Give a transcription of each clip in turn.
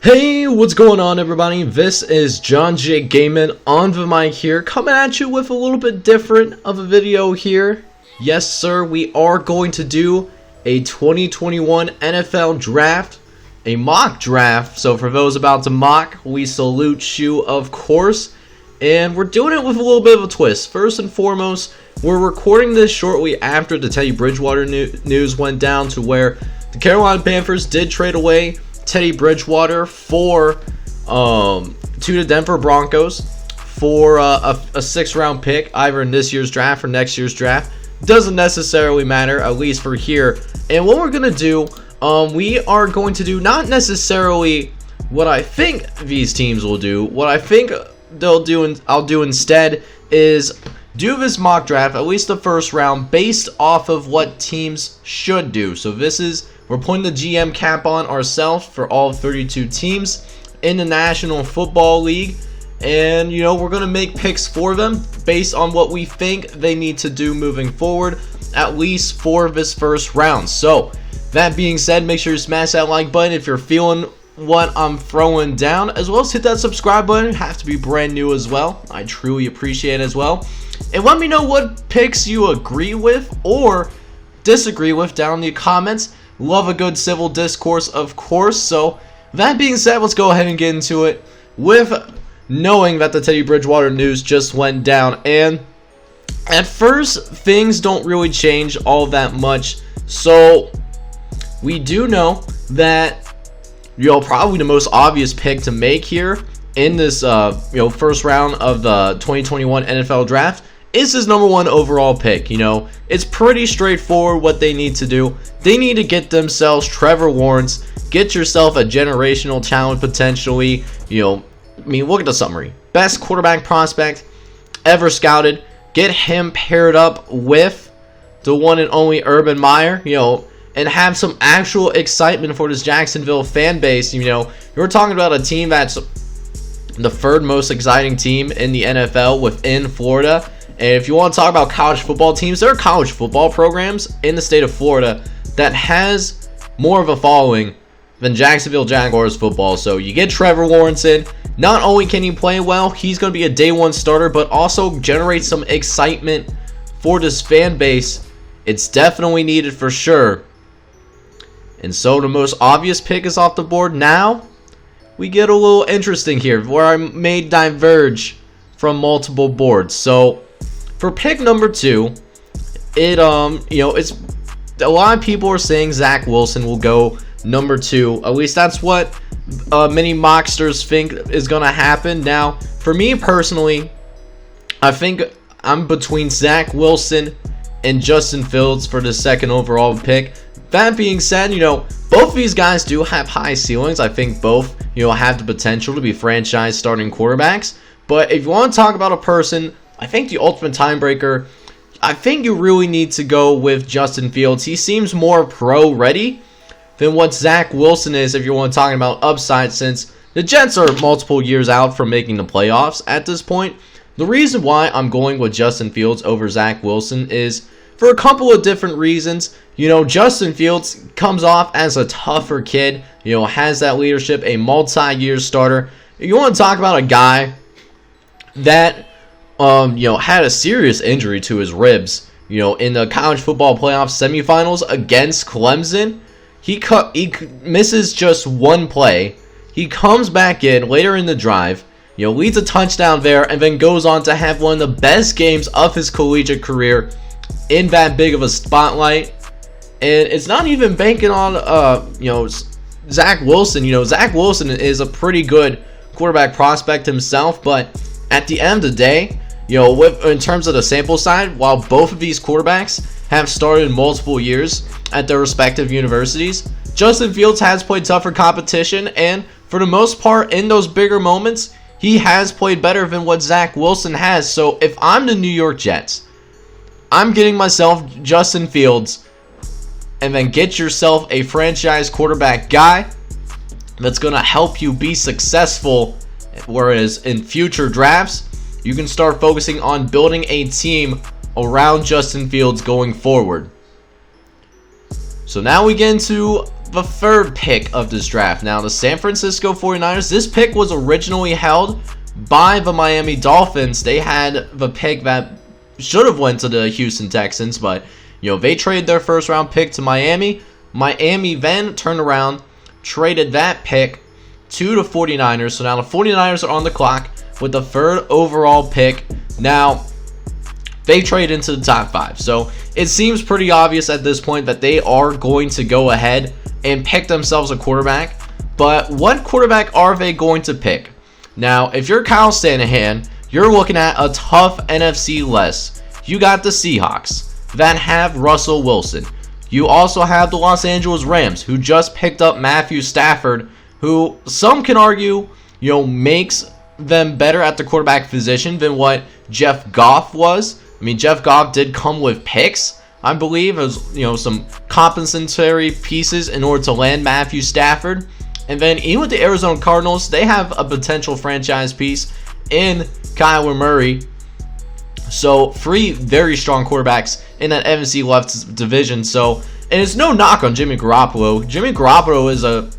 Hey, what's going on, everybody? This is John J. Gaming on the mic here, coming at you with a little bit different of a video here. Yes, sir, we are going to do a 2021 NFL draft, a mock draft. So for those about to mock, we salute you, of course. And we're doing it with a little bit of a twist. First and foremost, we're recording this shortly after the Teddy Bridgewater news went down, to where the Carolina Panthers did trade away Teddy Bridgewater to the Denver Broncos for a 6th round pick, either in this year's draft or next year's draft. Doesn't necessarily matter, at least for here. And what we're gonna do, we are going to do not necessarily what I think these teams will do. What I think they'll do, and I'll do instead, is do this mock draft, at least the first round, based off of what teams should do. So we're putting the GM cap on ourselves for all 32 teams in the National Football League. And, we're going to make picks for them based on what we think they need to do moving forward, at least for this first round. So, that being said, make sure you smash that like button if you're feeling what I'm throwing down, as well as hit that subscribe button. You have to be brand new as well. I truly appreciate it as well. And let me know what picks you agree with or disagree with down in the comments. Love a good civil discourse, of course. So, that being said, let's go ahead and get into it with knowing that the Teddy Bridgewater news just went down. And at first, things don't really change all that much. So, we do know that, probably the most obvious pick to make here in this, first round of the 2021 NFL Draft is his number 1 overall pick. It's pretty straightforward what they need to do. They need to get themselves Trevor Lawrence, get yourself a generational talent potentially. Look at the summary. Best quarterback prospect ever scouted. Get him paired up with the one and only Urban Meyer, and have some actual excitement for this Jacksonville fan base. You're talking about a team that's the 3rd most exciting team in the NFL within Florida. And if you want to talk about college football teams, there are college football programs in the state of Florida that has more of a following than Jacksonville Jaguars football. So you get Trevor Lawrence in. Not only can he play well, he's going to be a day 1 starter, but also generate some excitement for this fan base. It's definitely needed for sure. And so the most obvious pick is off the board. Now we get a little interesting here, where I may diverge from multiple boards. So for pick number 2, it's a lot of people are saying Zach Wilson will go number 2. At least that's what many mocksters think is going to happen. Now, for me personally, I think I'm between Zach Wilson and Justin Fields for the 2nd overall pick. That being said, both of these guys do have high ceilings. I think both, have the potential to be franchise starting quarterbacks. But if you want to talk about a person, I think the ultimate timebreaker, I think you really need to go with Justin Fields. He seems more pro-ready than what Zach Wilson is, if you want to talk about upside, since the Jets are multiple years out from making the playoffs at this point. The reason why I'm going with Justin Fields over Zach Wilson is for a couple of different reasons. Justin Fields comes off as a tougher kid, has that leadership, a multi-year starter. If you want to talk about a guy that had a serious injury to his ribs, in the college football playoff semifinals against Clemson. He misses just one play. He comes back in later in the drive, leads a touchdown there, and then goes on to have one of the best games of his collegiate career in that big of a spotlight. And it's not even banking on Zach Wilson. Zach Wilson is a pretty good quarterback prospect himself, but at the end of the day, in terms of the sample side, while both of these quarterbacks have started multiple years at their respective universities, Justin Fields has played tougher competition, and for the most part, in those bigger moments, he has played better than what Zach Wilson has. So if I'm the New York Jets, I'm getting myself Justin Fields, and then get yourself a franchise quarterback guy that's going to help you be successful, whereas in future drafts, you can start focusing on building a team around Justin Fields going forward. So now we get into the third pick of this draft. Now, the San Francisco 49ers, this pick was originally held by the Miami Dolphins. They had the pick that should have went to the Houston Texans, but, you know, they traded their first round pick to Miami. Miami then turned around, traded that pick to the 49ers. So now the 49ers are on the clock with the third overall pick. Now, they trade into the top 5. So it seems pretty obvious at this point that they are going to go ahead and pick themselves a quarterback. But what quarterback are they going to pick? Now, if you're Kyle Shanahan, you're looking at a tough NFC list. You got the Seahawks that have Russell Wilson. You also have the Los Angeles Rams, who just picked up Matthew Stafford, who some can argue, you know, makes them better at the quarterback position than what Jeff Goff was. I mean, Jeff Goff did come with picks, I believe, as, you know, some compensatory pieces in order to land Matthew Stafford. And then even with the Arizona Cardinals, they have a potential franchise piece in Kyler Murray. So 3 very strong quarterbacks in that NFC left division. So, and it's no knock on Jimmy Garoppolo. Jimmy Garoppolo is a,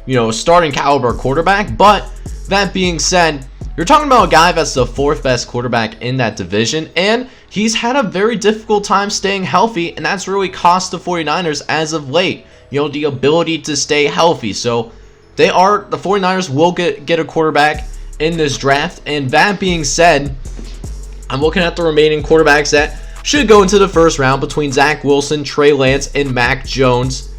you know, starting caliber quarterback. But that being said, you're talking about a guy that's the 4th best quarterback in that division, and he's had a very difficult time staying healthy, and that's really cost the 49ers as of late, you know, the ability to stay healthy. So the 49ers will get a quarterback in this draft. And that being said, I'm looking at the remaining quarterbacks that should go into the first round between Zach Wilson, Trey Lance, and Mac Jones.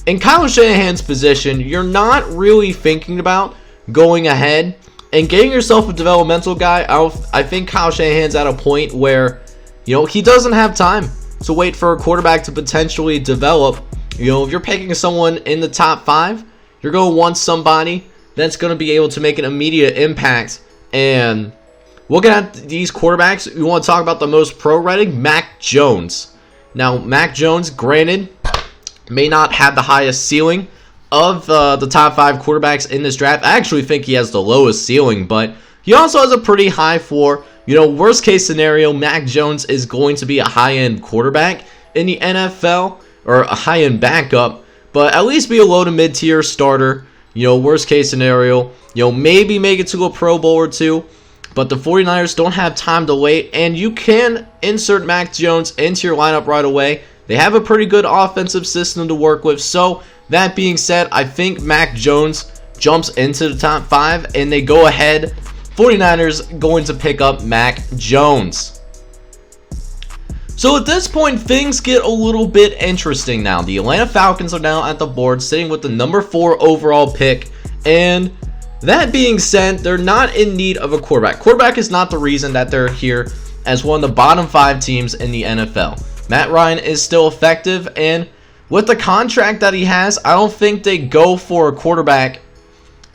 In Kyle Shanahan's position, you're not really thinking about going ahead and getting yourself a developmental guy. I think Kyle Shanahan's at a point where, you know, he doesn't have time to wait for a quarterback to potentially develop. You know, if you're picking someone in the top 5, you're going to want somebody that's going to be able to make an immediate impact. And looking at these quarterbacks, we want to talk about the most pro rating, Mac Jones. Now, Mac Jones, granted, may not have the highest ceiling of the top 5 quarterbacks in this draft. I actually think he has the lowest ceiling, but he also has a pretty high floor. You know, worst case scenario, Mac Jones is going to be a high-end quarterback in the NFL, or a high-end backup, but at least be a low to mid-tier starter. You know, worst case scenario, you know, maybe make it to a Pro Bowl or 2, but the 49ers don't have time to wait, and you can insert Mac Jones into your lineup right away. They have a pretty good offensive system to work with. So that being said, I think Mac Jones jumps into the top 5, and they go ahead. 49ers going to pick up Mac Jones. So at this point, things get a little bit interesting now. The Atlanta Falcons are now at the board, sitting with the number 4 overall pick. And that being said, they're not in need of a quarterback. Quarterback is not the reason that they're here as one of the bottom 5 teams in the NFL. Matt Ryan is still effective, and with the contract that he has, I don't think they go for a quarterback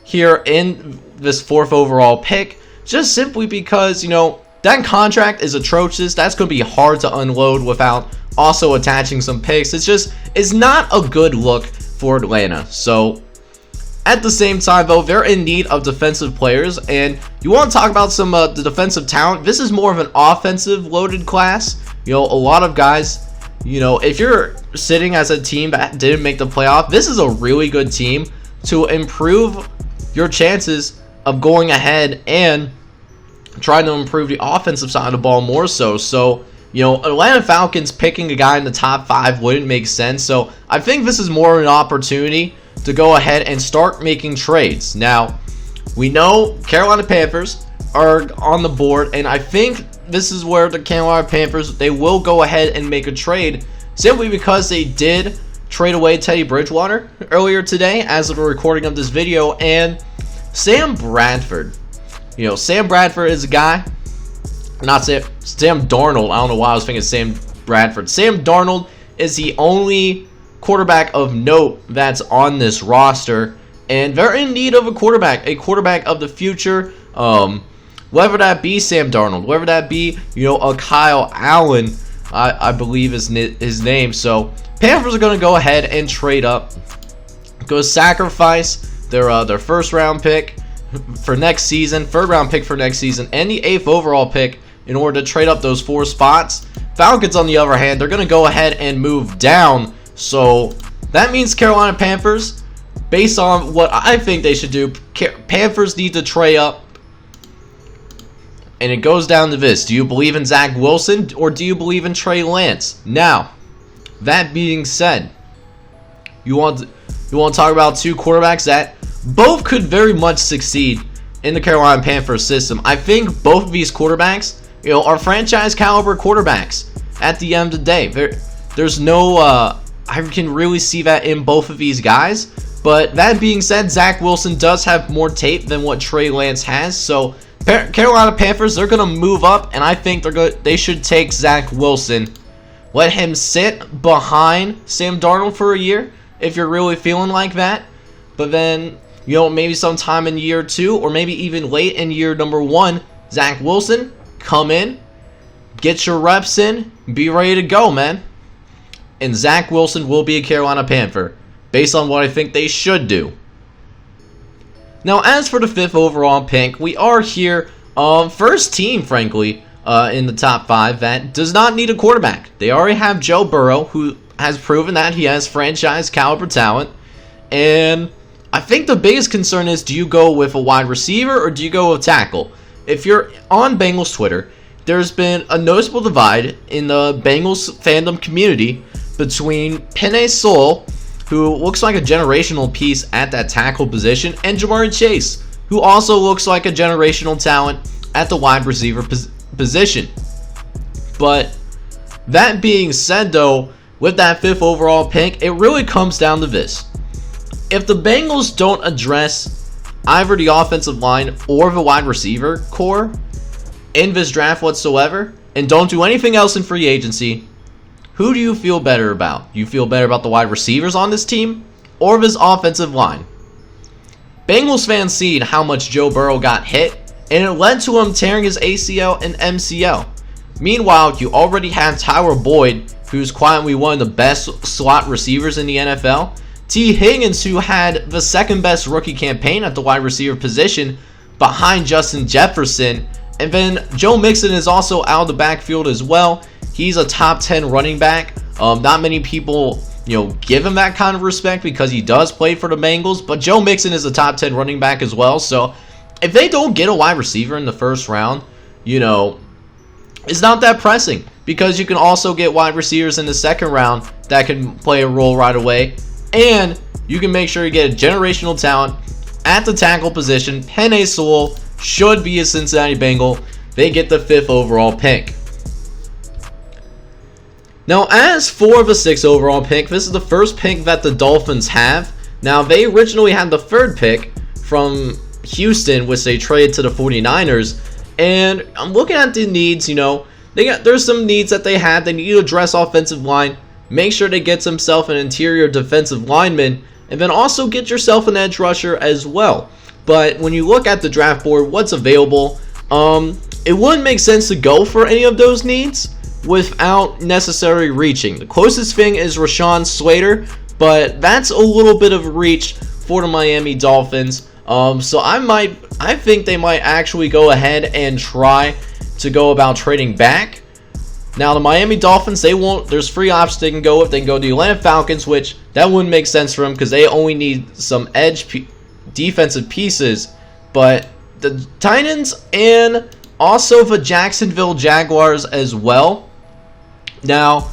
here in this 4th overall pick, just simply because, you know, that contract is atrocious. That's going to be hard to unload without also attaching some picks. It's not a good look for Atlanta. So at the same time, though, they're in need of defensive players, and you want to talk about some the defensive talent. This is more of an offensive loaded class. You know, a lot of guys, you know, if you're sitting as a team that didn't make the playoff, this is a really good team to improve your chances of going ahead and trying to improve the offensive side of the ball more so. So, you know, Atlanta Falcons picking a guy in the top 5 wouldn't make sense. So I think this is more an opportunity to go ahead and start making trades. Now, we know Carolina Panthers are on the board, and I think this is where the Carolina Panthers, they will go ahead and make a trade, simply because they did trade away Teddy Bridgewater earlier today as of the recording of this video. And Sam Bradford, you know, Sam Bradford is a guy, not Sam Darnold. I don't know why I was thinking Sam Bradford. Sam Darnold is the only quarterback of note that's on this roster, and they're in need of a quarterback of the future. Whether that be Sam Darnold, whether that be, you know, a Kyle Allen, I believe is his name. So Panthers are going to go ahead and trade up, go sacrifice their first round pick for next season, third round pick for next season, and the 8th overall pick in order to trade up those 4 spots. Falcons, on the other hand, they're going to go ahead and move down. So That means Carolina Panthers, based on what I think they should do, Panthers need to trade up. And it goes down to this. Do you believe in Zach Wilson or do you believe in Trey Lance? Now, that being said, you want to talk about two quarterbacks that both could very much succeed in the Carolina Panthers system. I think both of these quarterbacks, are franchise caliber quarterbacks at the end of the day. There's no, I can really see that in both of these guys. But that being said, Zach Wilson does have more tape than what Trey Lance has. So Carolina Panthers, they're going to move up, and I think they should take Zach Wilson. Let him sit behind Sam Darnold for a year if you're really feeling like that. But then, maybe sometime in year 2 or maybe even late in year number 1, Zach Wilson, come in, get your reps in, be ready to go, man. And Zach Wilson will be a Carolina Panther, based on what I think they should do. Now, as for the 5th overall pick, we are here, first team, frankly, in the top 5 that does not need a quarterback. They already have Joe Burrow, who has proven that he has franchise caliber talent. And I think the biggest concern is, do you go with a wide receiver or do you go with tackle? If you're on Bengals Twitter, there's been a noticeable divide in the Bengals fandom community between Penei Sewell, who looks like a generational piece at that tackle position, and Jamar Chase, who also looks like a generational talent at the wide receiver position. But that being said, though, with that 5th overall pick, it really comes down to this. If the Bengals don't address either the offensive line or the wide receiver core in this draft whatsoever, and don't do anything else in free agency, who do you feel better about? You feel better about the wide receivers on this team or this offensive line? Bengals fans seen how much Joe Burrow got hit, and it led to him tearing his ACL and MCL. Meanwhile, you already have Tyler Boyd, who's quietly one of the best slot receivers in the NFL. T. Higgins, who had the second best rookie campaign at the wide receiver position behind Justin Jefferson. And then Joe Mixon is also out of the backfield as well. He's a top 10 running back. Not many people, give him that kind of respect because he does play for the Bengals. But Joe Mixon is a top 10 running back as well. So if they don't get a wide receiver in the first round, it's not that pressing. Because you can also get wide receivers in the second round that can play a role right away. And you can make sure you get a generational talent at the tackle position. Penei Sewell should be a Cincinnati Bengal. They get the 5th overall pick. Now, as for the 6th overall pick, this is the first pick that the Dolphins have. Now, they originally had the 3rd pick from Houston, which they traded to the 49ers. And I'm looking at the needs, there's some needs that they had. They need to address offensive line. Make sure they get themselves an interior defensive lineman. And then also get yourself an edge rusher as well. But when you look at the draft board, what's available, it wouldn't make sense to go for any of those needs without necessarily reaching. The closest thing is Rashawn Slater, but that's a little bit of a reach for the Miami Dolphins. So I think they might actually go ahead and try to go about trading back. Now, the Miami Dolphins, there's 3 options they can go with. They can go to the Atlanta Falcons, which that wouldn't make sense for them because they only need some edge defensive pieces. But the Titans and also the Jacksonville Jaguars as well. Now,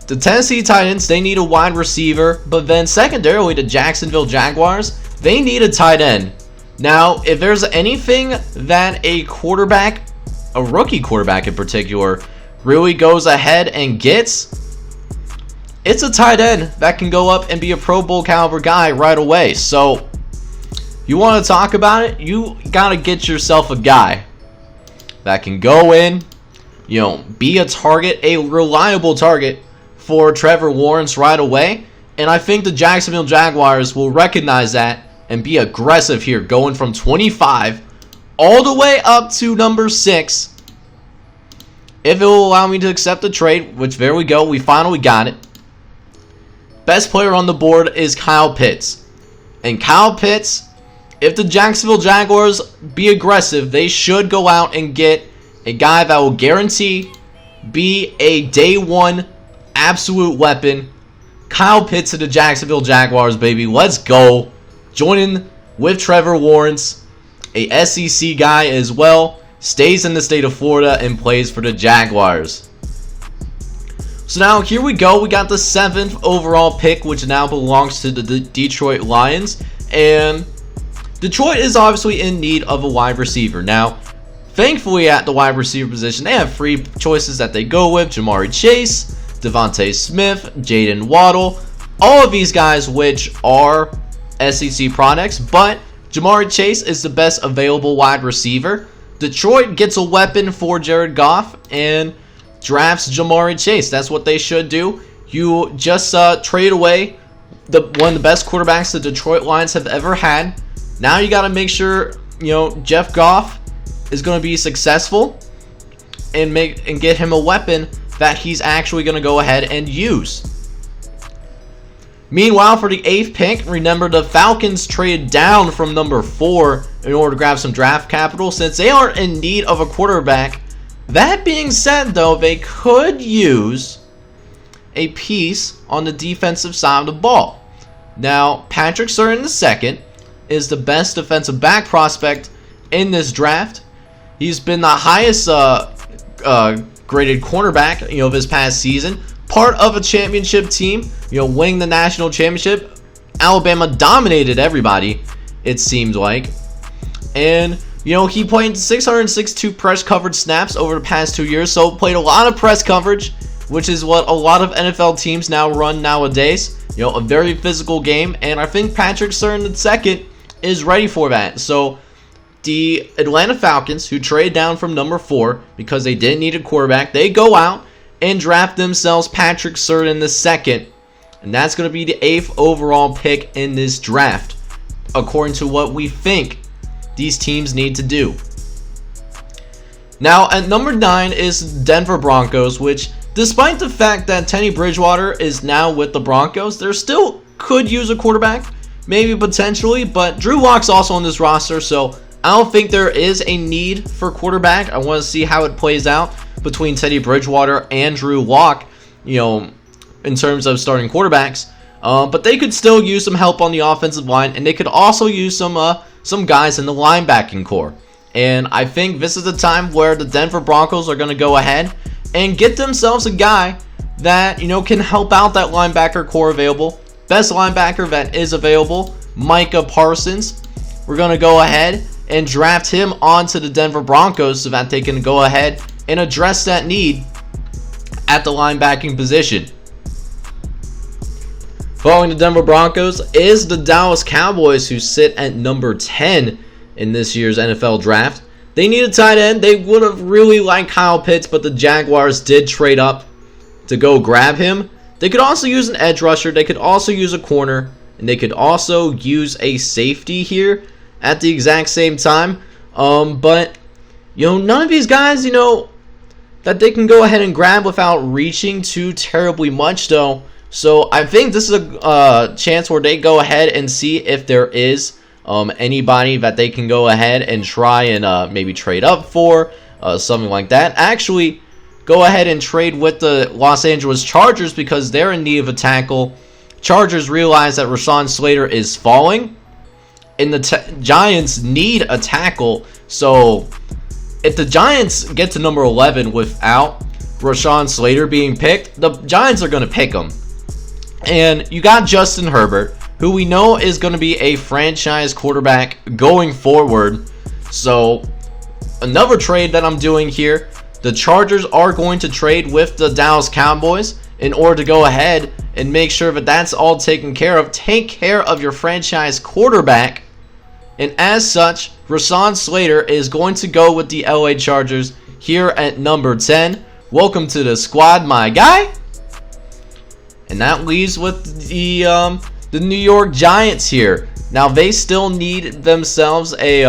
the Tennessee Titans, they need a wide receiver. But then secondarily, the Jacksonville Jaguars, they need a tight end. Now, if there's anything that a rookie quarterback in particular, really goes ahead and gets, it's a tight end that can go up and be a Pro Bowl caliber guy right away. So you want to talk about it, you got to get yourself a guy that can go in, be a target, a reliable target for Trevor Lawrence right away. And I think the Jacksonville Jaguars will recognize that and be aggressive here, going from 25 all the way up to number 6. If it will allow me to accept the trade, which there we go, we finally got it. Best player on the board is Kyle Pitts. And Kyle Pitts, if the Jacksonville Jaguars be aggressive, they should go out and get a guy that will guarantee be a day 1 absolute weapon Kyle Pitts to the Jacksonville Jaguars, baby. Let's go. Joining with Trevor Lawrence, a SEC guy as well. Stays in the state of Florida and plays for the Jaguars. So now here we go. We got the 7th overall pick, which now belongs to the Detroit Lions. And Detroit is obviously in need of a wide receiver. Now, thankfully at the wide receiver position, they have 3 choices that they go with. Jamari Chase, Devontae Smith, Jaden Waddle. All of these guys which are SEC products, but Jamari Chase is the best available wide receiver. Detroit gets a weapon for Jared Goff and drafts Jamari Chase. That's what they should do. You just trade away one of the best quarterbacks the Detroit Lions have ever had. Now you got to make sure Jeff Goff is going to be successful and get him a weapon that he's actually going to go ahead and use. Meanwhile, for the 8th pick, remember the Falcons traded down from number 4 in order to grab some draft capital since they are in need of a quarterback. That being said, though, they could use a piece on the defensive side of the ball. Now, Patrick Surtain II is the best defensive back prospect in this draft. He's been the highest graded cornerback, of his past season. Part of a championship team, winning the national championship. Alabama dominated everybody, it seemed like. And he played 662 press coverage snaps over the past 2 years, so played a lot of press coverage, which is what a lot of NFL teams now run nowadays. A very physical game, and I think Patrick Surtain II is ready for that. So the Atlanta Falcons, who trade down from number 4 because they didn't need a quarterback, they go out and draft themselves Patrick Surtain II, and that's going to be the 8th overall pick in this draft, according to what we think these teams need to do. Now, at number 9 is Denver Broncos, which, despite the fact that Teddy Bridgewater is now with the Broncos, they still could use a quarterback, maybe potentially, but Drew Lock's also on this roster, so I don't think there is a need for quarterback. I want to see how it plays out between Teddy Bridgewater and Drew Lock, in terms of starting quarterbacks. But they could still use some help on the offensive line, and they could also use some guys in the linebacking core. And I think this is the time where the Denver Broncos are going to go ahead and get themselves a guy that, can help out that linebacker core available. Best linebacker that is available, Micah Parsons. We're going to go ahead and draft him onto the Denver Broncos so that they can go ahead and address that need at the linebacking position. Following the Denver Broncos is the Dallas Cowboys, who sit at number 10 in this year's NFL draft. They need a tight end. They would have really liked Kyle Pitts, but the Jaguars did trade up to go grab him. They could also use an edge rusher. They could also use a corner, and they could also use a safety here at the exact same time. But none of these guys, that they can go ahead and grab without reaching too terribly much, though. So I think this is a chance where they go ahead and see if there is anybody that they can go ahead and try and maybe trade up for, something like that. Actually, go ahead and trade with the Los Angeles Chargers because they're in need of a tackle. Chargers realize that Rashawn Slater is falling, and the Giants need a tackle. So if the Giants get to number 11 without Rashawn Slater being picked, the Giants are going to pick him. And you got Justin Herbert, who we know is going to be a franchise quarterback going forward. So another trade that I'm doing here, the Chargers are going to trade with the Dallas Cowboys in order to go ahead and make sure that that's all taken care of. Take care of your franchise quarterback. And as such, Rashawn Slater is going to go with the LA Chargers here at number 10. Welcome to the squad, my guy. And that leaves with the New York Giants here. Now they still need themselves a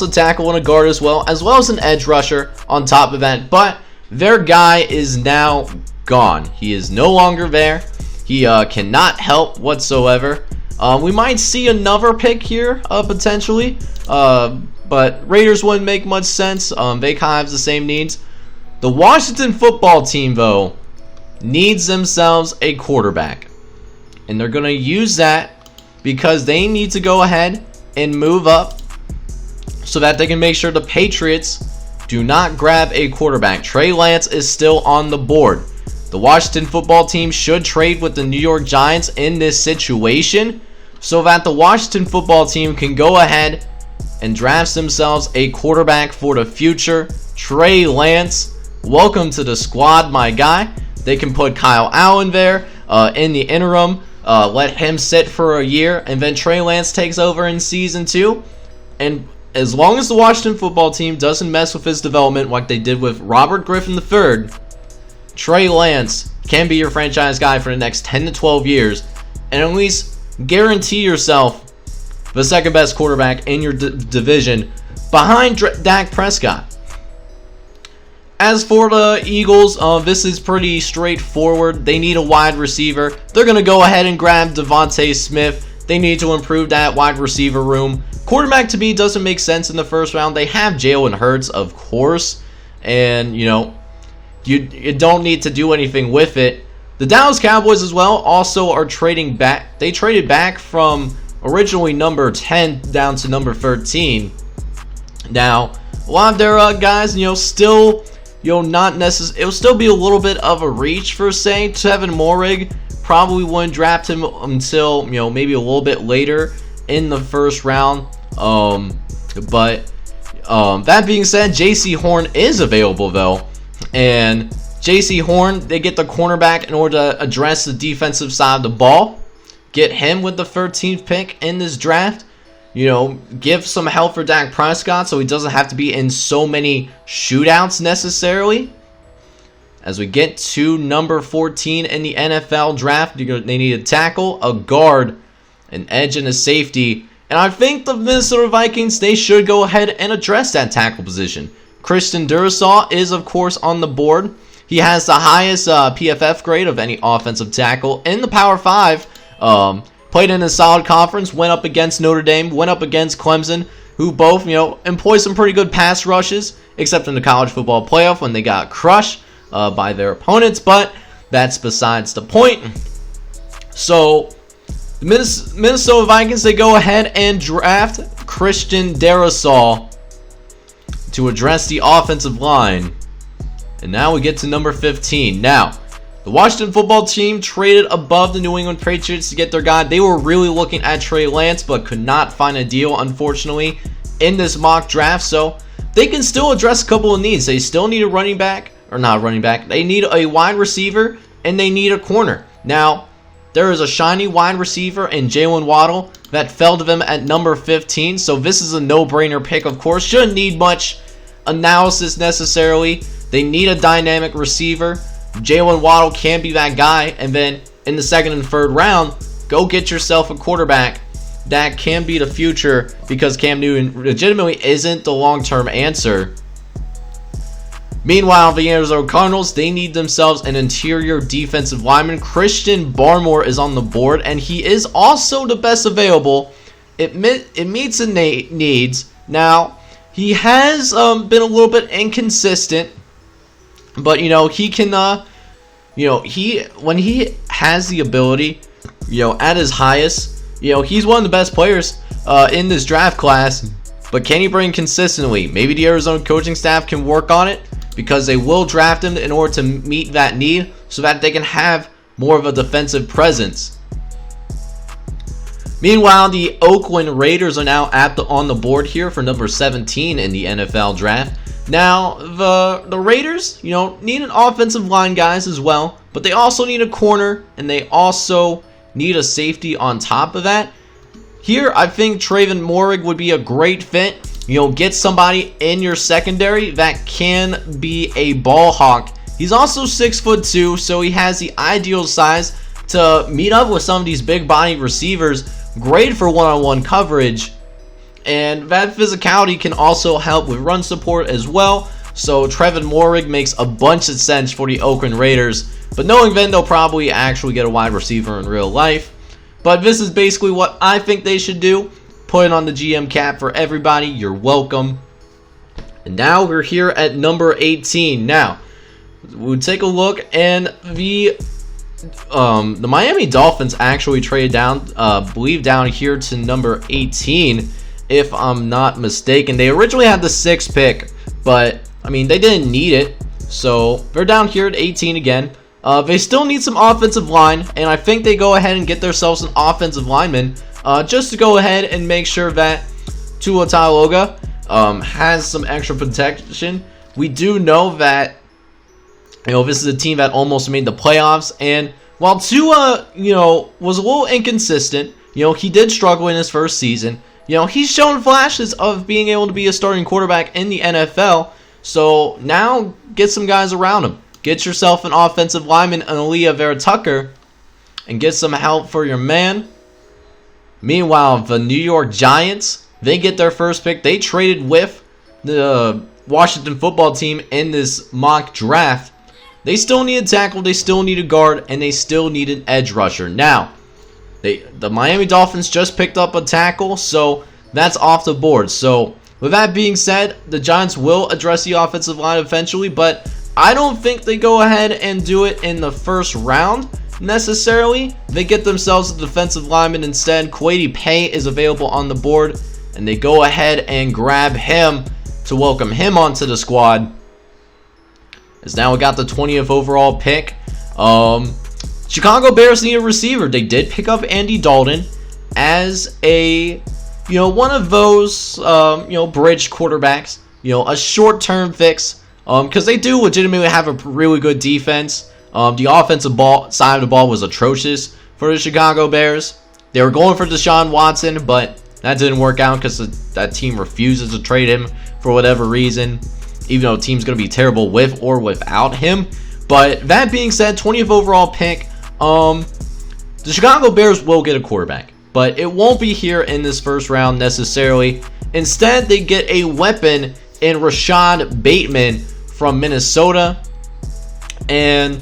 tackle and a guard as well as an edge rusher on top of that. But their guy is now gone. He is no longer there. He cannot help whatsoever. We might see another pick here potentially, but Raiders wouldn't make much sense. They kind of have the same needs. The Washington football team, though, needs themselves a quarterback. And they're going to use that because they need to go ahead and move up so that they can make sure the Patriots do not grab a quarterback. Trey Lance is still on the board. The Washington football team should trade with the New York Giants in this situation so that the Washington football team can go ahead and draft themselves a quarterback for the future. Trey Lance, welcome to the squad, my guy. They can put Kyle Allen there in the interim, let him sit for a year, and then Trey Lance takes over in season 2. And as long as the Washington football team doesn't mess with his development like they did with Robert Griffin III, Trey Lance can be your franchise guy for the next 10 to 12 years and at least guarantee yourself the second best quarterback in your division behind Dak Prescott. As for the Eagles, this is pretty straightforward. They need a wide receiver. They're going to go ahead and grab Devontae Smith. They need to improve that wide receiver room. Quarterback to me doesn't make sense in the first round. They have Jalen Hurts, of course, and you don't need to do anything with it. The Dallas Cowboys as well also are trading back. They traded back from originally number 10 down to number 13. Now, a lot of their guys, still, not necessarily. It will still be a little bit of a reach for say Tevin Moehrig. Probably wouldn't draft him until maybe a little bit later in the first round. But that being said, J.C. Horn is available though, and J.C. Horn, they get the cornerback in order to address the defensive side of the ball. Get him with the 13th pick in this draft. Give some help for Dak Prescott so he doesn't have to be in so many shootouts necessarily. As we get to number 14 in the NFL draft, they need a tackle, a guard, an edge, and a safety. And I think the Minnesota Vikings, they should go ahead and address that tackle position. Christian Durisaw is, of course, on the board. He has the highest PFF grade of any offensive tackle in the Power 5. Played in a solid conference, went up against Notre Dame, went up against Clemson, who both, employ some pretty good pass rushes, except in the college football playoff when they got crushed by their opponents, but that's besides the point. So, the Minnesota Vikings, they go ahead and draft Christian Durisaw to address the offensive line. And now we get to number 15. Now, the Washington football team traded above the New England Patriots to get their guy. They were really looking at Trey Lance, but could not find a deal, unfortunately, in this mock draft. So, they can still address a couple of needs. They still need a running back, or not running back. They need a wide receiver, and they need a corner. Now, there is a shiny wide receiver in Jalen Waddle that fell to them at number 15. So, this is a no-brainer pick, of course. Shouldn't need much analysis necessarily. They need a dynamic receiver. Jalen Waddle can be that guy. And then in the second and third round, go get yourself a quarterback that can be the future, because Cam Newton legitimately isn't the long-term answer. Meanwhile, the Arizona Cardinals, they need themselves an interior defensive lineman. Christian Barmore is on the board, and he is also the best available. It meets the needs. Now, he has been a little bit inconsistent, but he can, when he has the ability, at his highest, he's one of the best players in this draft class. But can he bring consistently? Maybe the Arizona coaching staff can work on it, because they will draft him in order to meet that need so that they can have more of a defensive presence. Meanwhile, the Oakland Raiders are now on the board here for number 17 in the NFL draft. Now, the Raiders, need an offensive line guys as well, but they also need a corner, and they also need a safety on top of that. Here, I think Tevin Moehrig would be a great fit. Get somebody in your secondary that can be a ball hawk. He's also 6'2", so he has the ideal size to meet up with some of these big body receivers. Great for one-on-one coverage. And that physicality can also help with run support as well. So Tevin Moehrig makes a bunch of sense for the Oakland Raiders. But knowing then they'll probably actually get a wide receiver in real life. But this is basically what I think they should do. Put it on the GM cap for everybody. You're welcome. And now we're here at number 18. Now, we'll take a look, and the Miami Dolphins actually traded down, believe down here to number 18, if I'm not mistaken. They originally had the 6th pick, but I mean, they didn't need it, so they're down here at 18 again. They still need some offensive line, and I think they go ahead and get themselves an offensive lineman, just to go ahead and make sure that Tua Tagovailoa has some extra protection. We do know that, you know, this is a team that almost made the playoffs, and while Tua, you know, was a little inconsistent, you know, he did struggle in his first season. You know, he's shown flashes of being able to be a starting quarterback in the NFL. So now get some guys around him. Get yourself an offensive lineman, Aaliyah Vera-Tucker, and get some help for your man. Meanwhile, the New York Giants, they get their first pick. They traded with the Washington football team in this mock draft. They still need a tackle, they still need a guard, and they still need an edge rusher. Now, the Miami Dolphins just picked up a tackle, so that's off the board. So, with that being said, the Giants will address the offensive line eventually, but I don't think they go ahead and do it in the first round necessarily. They get themselves a defensive lineman instead. Kwity Paye is available on the board, and they go ahead and grab him to welcome him onto the squad. As now we got the 20th overall pick. Chicago Bears need a receiver. They did pick up Andy Dalton as a, you know, one of those, you know, bridge quarterbacks. You know, a short-term fix. Because they do legitimately have a really good defense. The offensive side of the ball was atrocious for the Chicago Bears. They were going for Deshaun Watson, but that didn't work out because that team refuses to trade him for whatever reason, even though the team's going to be terrible with or without him. But that being said, 20th overall pick, the Chicago Bears will get a quarterback, but it won't be here in this first round necessarily. Instead, they get a weapon in Rashad Bateman from Minnesota, and,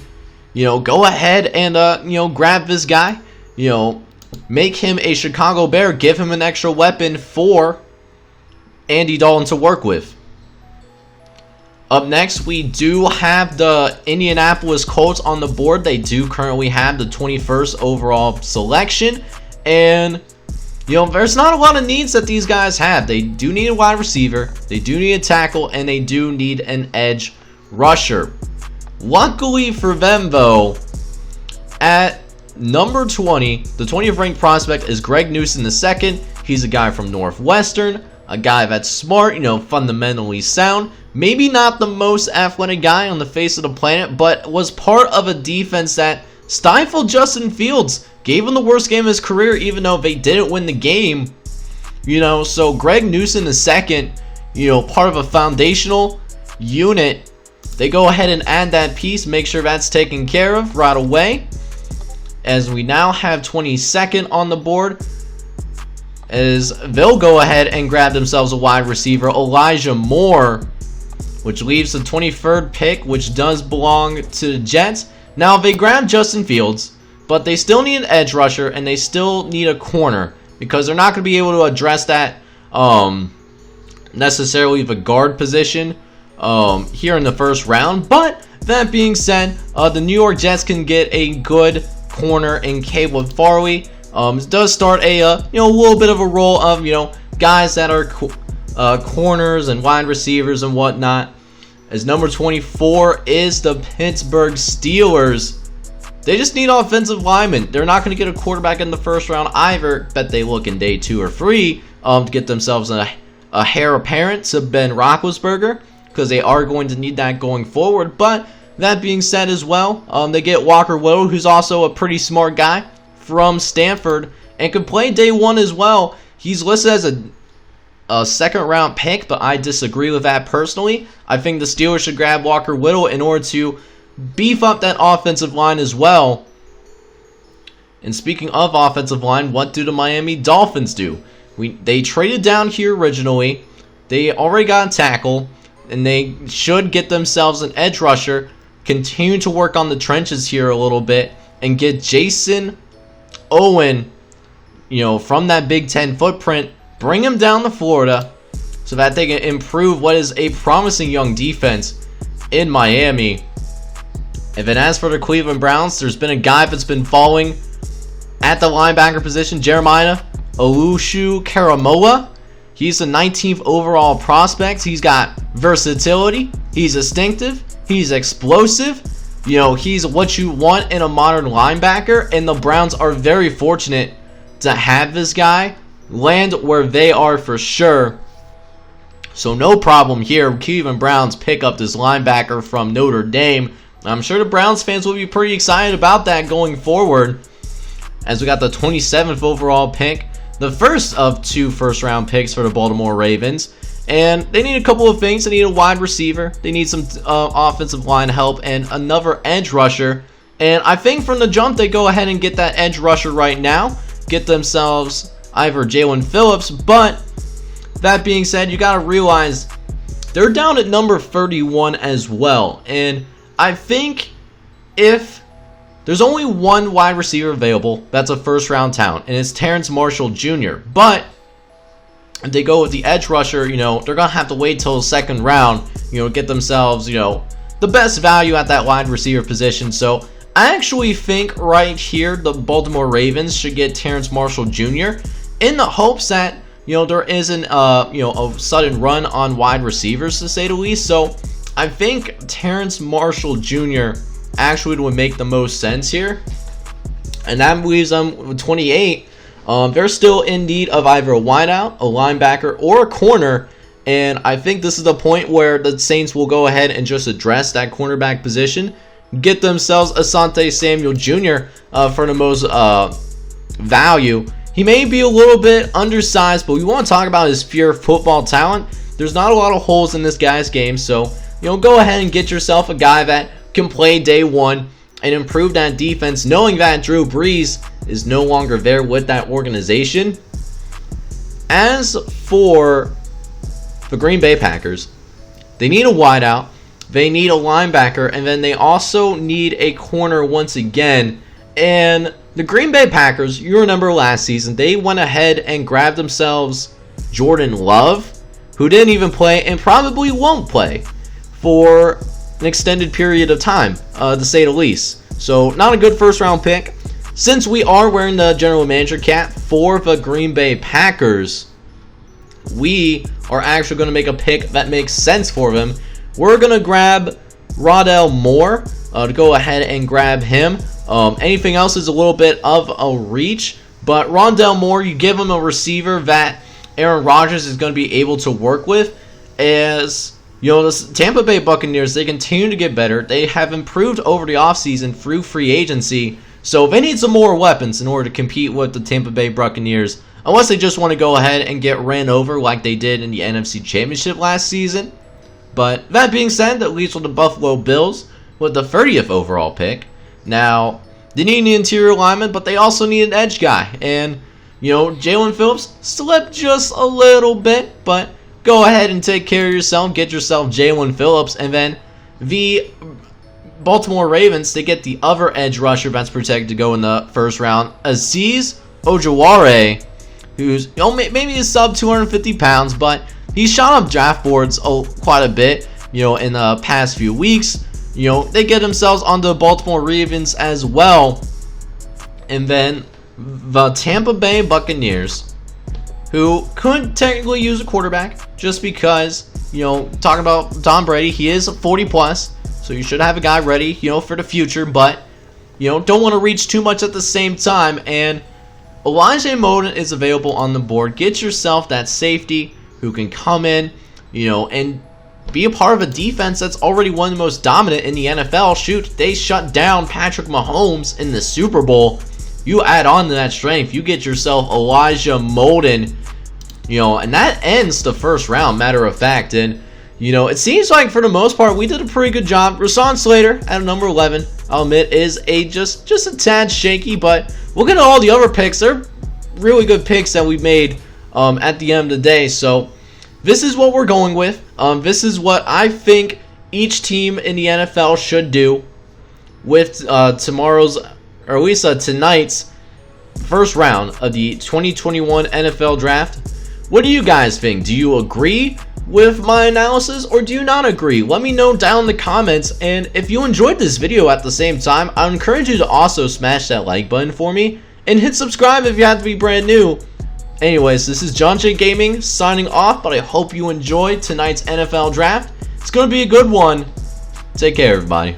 you know, go ahead and, you know, grab this guy, you know, make him a Chicago Bear, give him an extra weapon for Andy Dalton to work with. Up next, we do have the Indianapolis Colts on the board. They do currently have the 21st overall selection, and, you know, there's not a lot of needs that these guys have. They do need a wide receiver, they do need a tackle, and they do need an edge rusher. Luckily for them, though, at number 20, the 20th ranked prospect is Greg Newson II. He's a guy from Northwestern, a guy that's smart, you know, fundamentally sound. Maybe not the most athletic guy on the face of the planet, but was part of a defense that stifled Justin Fields. Gave him the worst game of his career, even though they didn't win the game. You know, so Greg Newson II, you know, part of a foundational unit. They go ahead and add that piece, make sure that's taken care of right away. As we now have 22nd on the board, as they'll go ahead and grab themselves a wide receiver, Elijah Moore, which leaves the 23rd pick, which does belong to the Jets. Now, they grab Justin Fields, but they still need an edge rusher, and they still need a corner, because they're not going to be able to address that necessarily the guard position here in the first round. But that being said, the New York Jets can get a good corner in Caleb Farley. It does start a you know, a little bit of a role of, you know, guys that are corners and wide receivers and whatnot. As number 24 is the Pittsburgh Steelers. They just need offensive linemen. They're not going to get a quarterback in the first round either. Bet they look in day 2 or 3 to get themselves a heir apparent to Ben Roethlisberger, because they are going to need that going forward. But that being said as well, they get Walker Little, who's also a pretty smart guy from Stanford and could play day 1 as well. He's listed as a second round pick, but I disagree with that personally. I think the Steelers should grab Walker Little in order to beef up that offensive line as well. And speaking of offensive line, what do the Miami Dolphins do? They traded down here originally. They already got a tackle, and they should get themselves an edge rusher, continue to work on the trenches here a little bit, and get Jason Owen, you know, from that Big Ten footprint, bring him down to Florida so that they can improve what is a promising young defense in Miami. And then as for the Cleveland Browns, there's been a guy that's been falling at the linebacker position, Jeremiah Owusu-Karamoah. He's the 19th overall prospect. He's got versatility. He's instinctive. He's explosive. You know, he's what you want in a modern linebacker. And the Browns are very fortunate to have this guy land where they are for sure. So no problem here. Cleveland Browns pick up this linebacker from Notre Dame. I'm sure the Browns fans will be pretty excited about that going forward. As we got the 27th overall pick, the first of 2 first-round picks for the Baltimore Ravens. And they need a couple of things. They need a wide receiver. They need some offensive line help and another edge rusher. And I think from the jump, they go ahead and get that edge rusher right now. Get themselves either Jalen Phillips. But that being said, you got to realize they're down at number 31 as well. And I think if there's only one wide receiver available, that's a first-round talent, and it's Terrence Marshall Jr. But if they go with the edge rusher, you know, they're going to have to wait till the second round, you know, get themselves, you know, the best value at that wide receiver position. So I actually think right here the Baltimore Ravens should get Terrence Marshall Jr. in the hopes that, you know, there isn't, you know, a sudden run on wide receivers, to say the least. So I think Terrence Marshall Jr. actually would make the most sense here. And that leaves them with 28. They're still in need of either a wideout, a linebacker, or a corner. And I think this is the point where the Saints will go ahead and just address that cornerback position. Get themselves Asante Samuel Jr. For the most value. He may be a little bit undersized, but we want to talk about his pure football talent. There's not a lot of holes in this guy's game, so you know, go ahead and get yourself a guy that can play day one and improve that defense, knowing that Drew Brees is no longer there with that organization. As for the Green Bay Packers, they need a wideout, they need a linebacker, and then they also need a corner once again. And the Green Bay Packers, you remember last season, they went ahead and grabbed themselves Jordan Love, who didn't even play and probably won't play for an extended period of time, to say the least. So not a good first round pick. Since we are wearing the general manager cap for the Green Bay Packers, we are actually going to make a pick that makes sense for them. We're going to grab Rondale Moore to go ahead and grab him. Anything else is a little bit of a reach, but Rondale Moore, you give him a receiver that Aaron Rodgers is going to be able to work with. As you know, the Tampa Bay Buccaneers, they continue to get better. They have improved over the offseason through free agency. So they need some more weapons in order to compete with the Tampa Bay Buccaneers. Unless they just want to go ahead and get ran over like they did in the NFC Championship last season. But that being said, that leaves with the Buffalo Bills with the 30th overall pick. Now, they need an interior lineman, but they also need an edge guy. And, you know, Jalen Phillips slipped just a little bit, but go ahead and take care of yourself. Get yourself Jalen Phillips. And then the Baltimore Ravens, they get the other edge rusher that's projected to go in the first round, Azeez Ojulari, who's, you know, maybe is sub 250 pounds, but he's shot up draft boards quite a bit, you know, in the past few weeks. You know, they get themselves onto the Baltimore Ravens as well. And then the Tampa Bay Buccaneers, who couldn't technically use a quarterback just because, you know, talking about Tom Brady, he is 40 plus, so you should have a guy ready, you know, for the future, but, you know, don't want to reach too much at the same time. And Elijah Moden is available on the board. Get yourself that safety who can come in, you know, and be a part of a defense that's already one of the most dominant in the NFL. Shoot, they shut down Patrick Mahomes in the Super Bowl. You add on to that strength, you get yourself Elijah Moden, you know, and that ends the first round, matter of fact. And, you know, it seems like for the most part, we did a pretty good job. Rashawn Slater at number 11, I'll admit, is just a tad shaky, but we'll get to all the other picks. They're really good picks that we made at the end of the day. So this is what we're going with. This is what I think each team in the NFL should do with tomorrow's, or at least tonight's first round of the 2021 NFL Draft. What do you guys think? Do you agree with my analysis, or do you not agree? Let me know down in the comments, and if you enjoyed this video at the same time, I encourage you to also smash that like button for me, and hit subscribe if you have to be brand new. Anyways, this is John J Gaming signing off, but I hope you enjoyed tonight's NFL draft. It's going to be a good one. Take care, everybody.